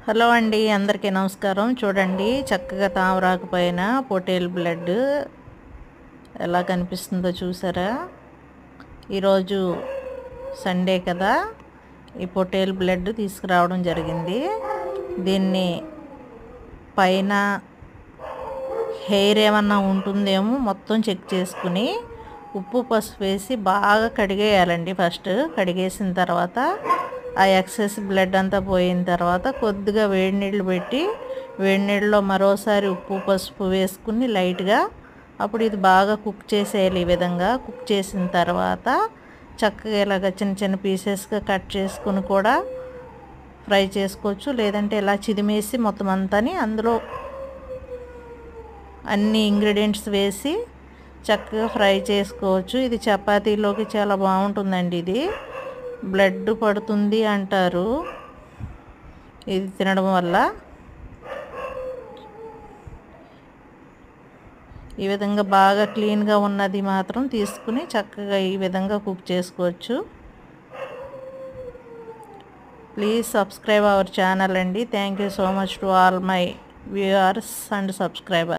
Hello అండి, అందరికీ నమస్కారం. చూడండి, చక్కగా తామరాకు పైన పొటేల్ బ్లడ్ ఎలా కనిపిస్తుందో చూసారా? ఈరోజు సండే కదా, ఈ పొటేల్ బ్లడ్ తీసుకురావడం జరిగింది. దీన్ని పైన హెయిర్ ఏమన్నా ఉంటుందేమో మొత్తం చెక్ చేసుకుని ఉప్పు పసుపు వేసి బాగా కడిగేయాలండి. ఫస్ట్ కడిగేసిన తర్వాత ఆ ఎక్సెస్ బ్లడ్ అంతా పోయిన తర్వాత కొద్దిగా వేడి నీళ్ళు పెట్టి వేడి నీళ్ళలో మరోసారి ఉప్పు పసుపు వేసుకుని లైట్గా అప్పుడు ఇది బాగా కుక్ చేసేయాలి. ఈ విధంగా కుక్ చేసిన తర్వాత చక్కగా ఇలాగ చిన్న చిన్న పీసెస్గా కట్ చేసుకుని కూడా ఫ్రై చేసుకోవచ్చు. లేదంటే ఇలా చిదిమేసి మొత్తం అంతాని అందులో అన్ని ఇంగ్రీడియంట్స్ వేసి చక్కగా ఫ్రై చేసుకోవచ్చు. ఇది చపాతీలోకి చాలా బాగుంటుందండి. ఇది బ్లడ్ పడుతుంది అంటారు ఇది తినడం వల్ల. ఈ విధంగా బాగా క్లీన్గా ఉన్నది మాత్రం తీసుకుని చక్కగా ఈ విధంగా కుక్ చేసుకోవచ్చు. ప్లీజ్ సబ్స్క్రైబ్ అవర్ ఛానల్ అండి. Thank you so much to all my viewers and subscriber.